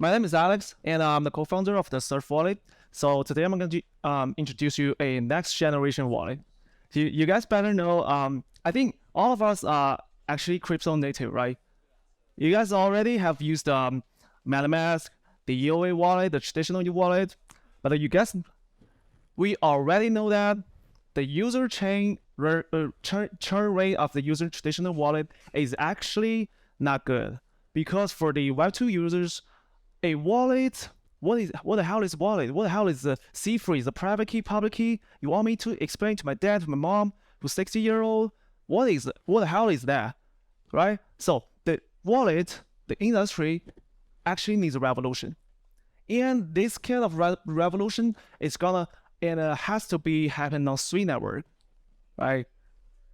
My name is Alex, and I'm the co-founder of the Surf Wallet. So today I'm going to introduce you a next generation wallet. You guys better know. I think all of us are actually crypto native, right? You guys already have used MetaMask, the EOA wallet, the traditional wallet, but you guys, we already know that the user churn rate of the user traditional wallet is actually not good, because for the Web2 users, a wallet, what the hell is wallet? What the hell is the C-freeze, the private key, public key? You want me to explain to my dad, to my mom, who's 60-year-old? What the hell is that, right? So the wallet, the industry, actually needs a revolution, and this kind of revolution is gonna and has to be happen on Sui network, right?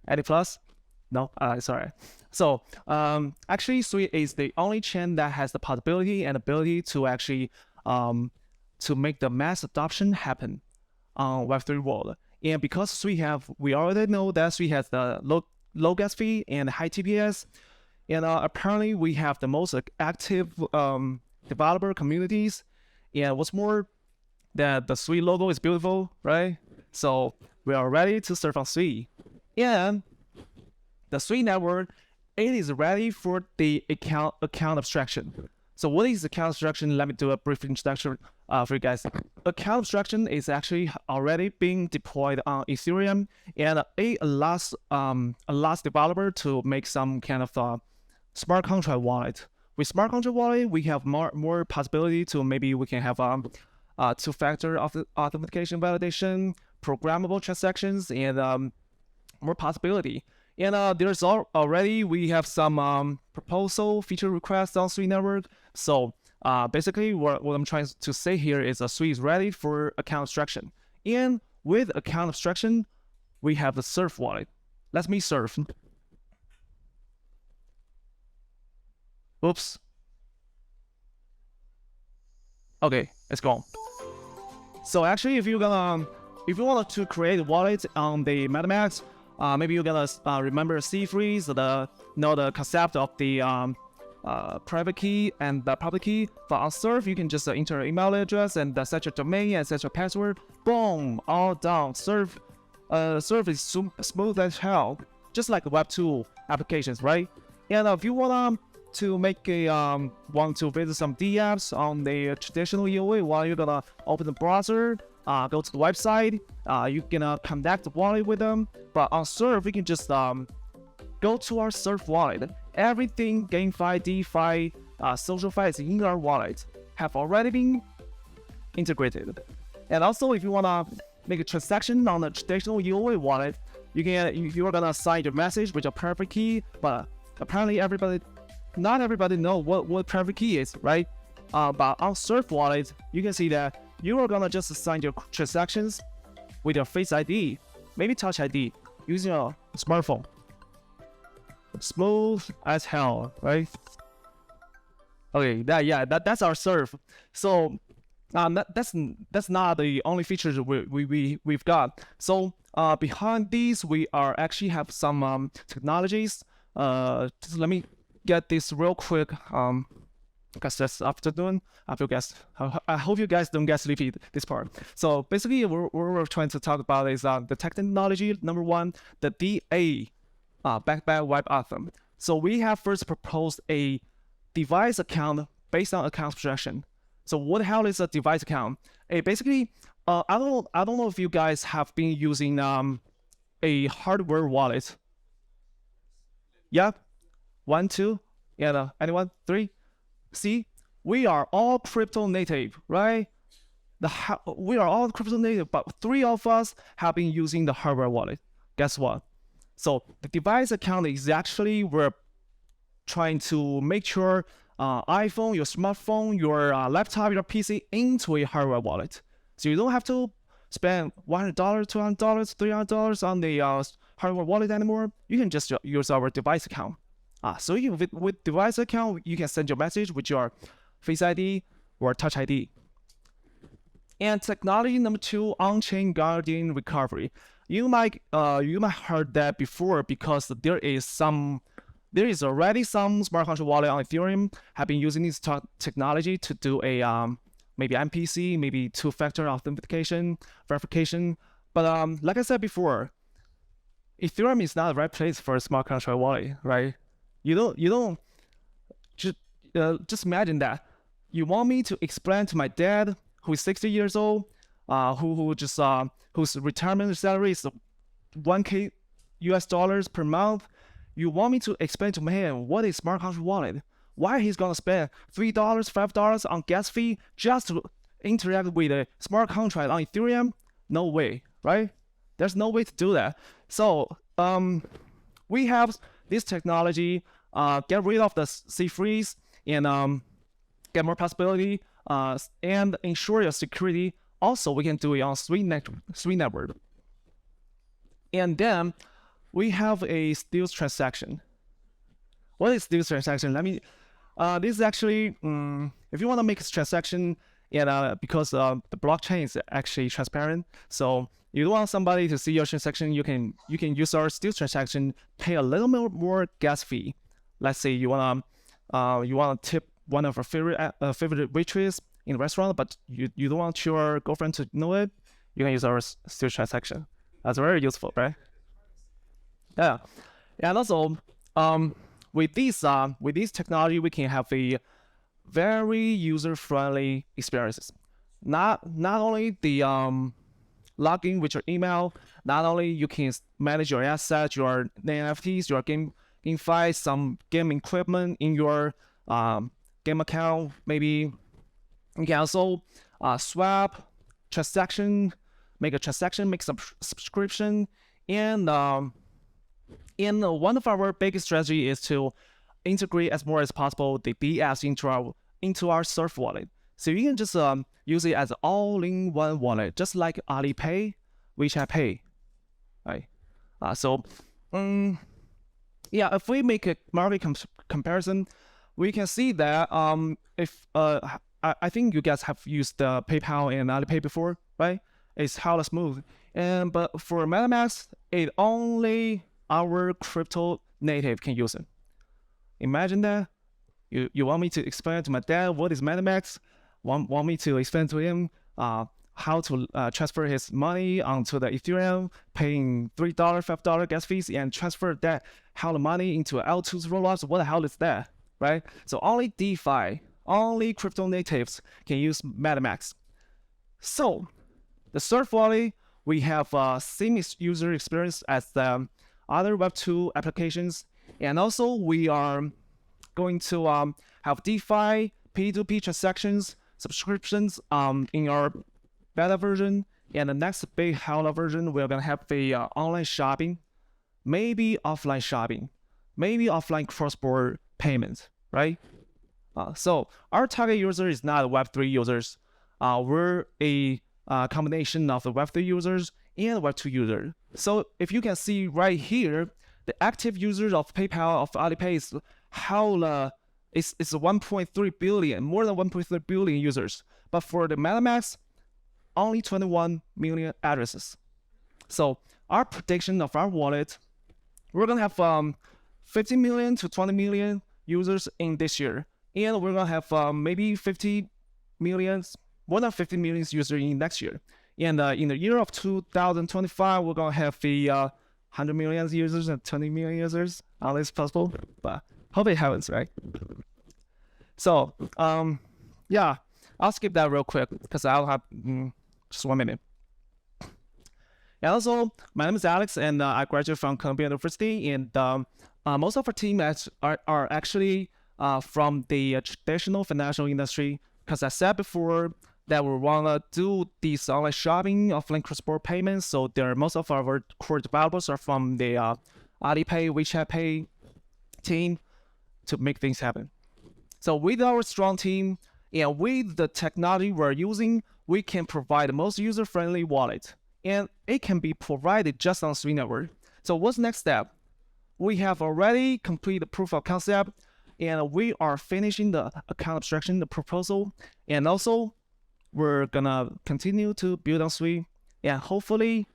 Any plus? No, sorry. So actually, Sui is the only chain that has the possibility and ability to actually to make the mass adoption happen on Web3 world. And because we already know that Sui has the low gas fee and high TPS, and apparently we have the most active developer communities. And what's more, that the Sui logo is beautiful, right? So we are ready to surf on Sui. And the Sui network, it is ready for the account abstraction. So what is account abstraction? Let me do a brief introduction for you guys. Account abstraction is actually already being deployed on Ethereum, and it allows developer to make some kind of smart contract wallet. With smart contract wallet, we have more possibility to maybe we can have two-factor authentication validation, programmable transactions, and more possibility. And there's already we have some proposal feature requests on Sui network. So basically, what I'm trying to say here is Sui is ready for account abstraction. And with account abstraction, we have the Surf wallet. Let me surf. Oops. Okay, it's gone. So actually, if you want to create a wallet on the MetaMask, maybe you're gonna remember C-freeze, the concept of the private key and the public key. But on Surf, you can just enter your email address and set your domain and set your password. Boom, all done. Surf is smooth as hell, just like Web2 applications, right? And if you want to make a want to visit some DApps on the traditional EOA, while you're gonna open the browser, go to the website, you can connect the wallet with them. But on Surf, you can just go to our Surf wallet. Everything GameFi, DeFi, social is in our wallet have already been integrated. And also, if you wanna make a transaction on the traditional EOA wallet, you're gonna sign your message with your private key. But apparently, not everybody know what private key is, right? But on Surf wallet, you can see that you are gonna just sign your transactions with your Face ID, maybe Touch ID, using your smartphone. Smooth as hell, right? Okay, that's our Surf. So that's not the only features we've got. So behind these, we are actually have some technologies. Just let me get this real quick. Because that's afternoon. I hope you guys don't get sleepy this part. So basically, what we're trying to talk about is the technology. Number one, the DA, backed by WebAuthn. So we have first proposed a device account based on account abstraction. So what the hell is a device account? Basically, I don't know if you guys have been using a hardware wallet. Yep. 1, 2, yeah. Anyone? 3. See, we are all crypto native, right? We are all crypto native, but 3 of us have been using the hardware wallet. Guess what? So the device account is actually we're trying to make sure iPhone, your smartphone, your laptop, your PC into a hardware wallet. So you don't have to spend $100, $200, $300 on the hardware wallet anymore. You can just use our device account. So with device account, you can send your message with your Face ID or Touch ID. And technology number 2, on-chain guardian recovery. You might heard that before, because there is some there is already some smart contract wallet on Ethereum have been using this technology to do a maybe MPC, maybe two-factor authentication, verification. But like I said before, Ethereum is not the right place for a smart contract wallet, right? You don't just imagine that. You want me to explain to my dad, who is 60 years old, whose retirement salary is 1K US dollars per month. You want me to explain to him what is smart contract wallet? Why he's gonna spend $3, $5 on gas fee just to interact with a smart contract on Ethereum? No way, right? There's no way to do that. So we have this technology, get rid of the C-freeze and get more possibility and ensure your security. Also, we can do it on Sui network. And then we have a stealth transaction. What is stealth transaction? This is actually, if you want to make a transaction, and because the blockchain is actually transparent, so you don't want somebody to see your transaction, you can use our stealth transaction, pay a little more gas fee. Let's say you wanna tip one of our favorite waitress in a restaurant, but you don't want your girlfriend to know it. You can use our stealth transaction. That's very useful, right? Yeah, and also with this technology, we can have a very user-friendly experiences. Not only the login with your email, not only you can manage your assets, your NFTs, your GameFi, some game equipment in your game account. Maybe you can also swap transaction, make a transaction, make some subscription, and one of our biggest strategy is to integrate as more as possible the BS into our Surf wallet. So you can just use it as an all-in-one wallet, just like Alipay, WeChat Pay, right? Yeah, if we make a market comparison, we can see that I think you guys have used PayPal and Alipay before, right? It's hella smooth. But for MetaMask, it only our crypto native can use it. Imagine that. You want me to explain to my dad what is MetaMask? Want me to explain to him how to transfer his money onto the Ethereum, paying $3, $5 gas fees, and transfer that hella money into L2's rollups? What the hell is that, right? So only DeFi, only crypto natives can use MetaMask. So the Surf wallet, we have same user experience as the other Web2 applications, and also we are going to have DeFi, P2P transactions, subscriptions in our beta version, and the next big hella version we're gonna have the online shopping, maybe offline shopping, maybe offline cross-border payments, right? So our target user is not Web3 users. We're a combination of the Web3 users and Web2 users. So if you can see right here, the active users of PayPal, of Alipay is it's 1.3 billion, more than 1.3 billion users. But for the MetaMask, only 21 million addresses. So our prediction of our wallet, we're gonna have 15 million to 20 million users in this year, and we're gonna have maybe 50 million, more than 50 million users in next year. And in the year of 2025, we're gonna have the 100 million users and 20 million users. Unless possible, but hope it happens, right? So yeah, I'll skip that real quick because I'll have just 1 minute. And also, my name is Alex, and I graduated from Columbia University, and most of our team are actually from the traditional financial industry. Because I said before that we wanna do these online shopping, offline cross-border payments. So most of our core developers are from the Alipay, WeChat Pay team to make things happen. So with our strong team and with the technology we're using, we can provide the most user-friendly wallet, and it can be provided just on Sui network. So what's the next step? We have already completed the proof of concept, and we are finishing the account abstraction, the proposal, and also we're gonna continue to build on Sui, and hopefully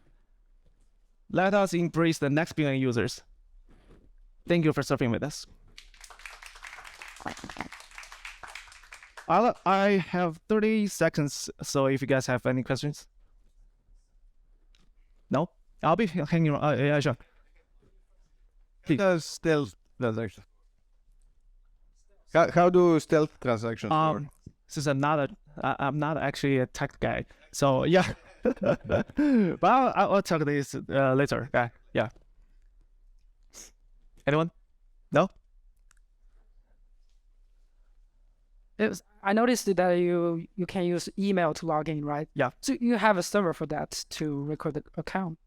let us embrace the next billion users. Thank you for surfing with us. I have 30 seconds, so if you guys have any questions. No? I'll be hanging around. Yeah, sure. Does stealth transactions? How do stealth transactions work? Since I'm not actually a tech guy, so yeah. But I'll talk this later. Yeah. Anyone? No? I noticed that you can use email to log in, right? Yeah. So you have a server for that to record the account.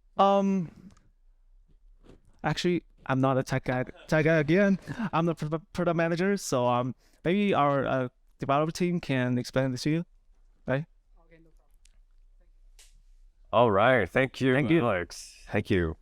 Actually, I'm not a tech guy. Tech guy again. I'm the product manager, so maybe our developer team can explain this to you, right? Okay, no problem. All right. Thank you, Thank you. Alex. Thank you.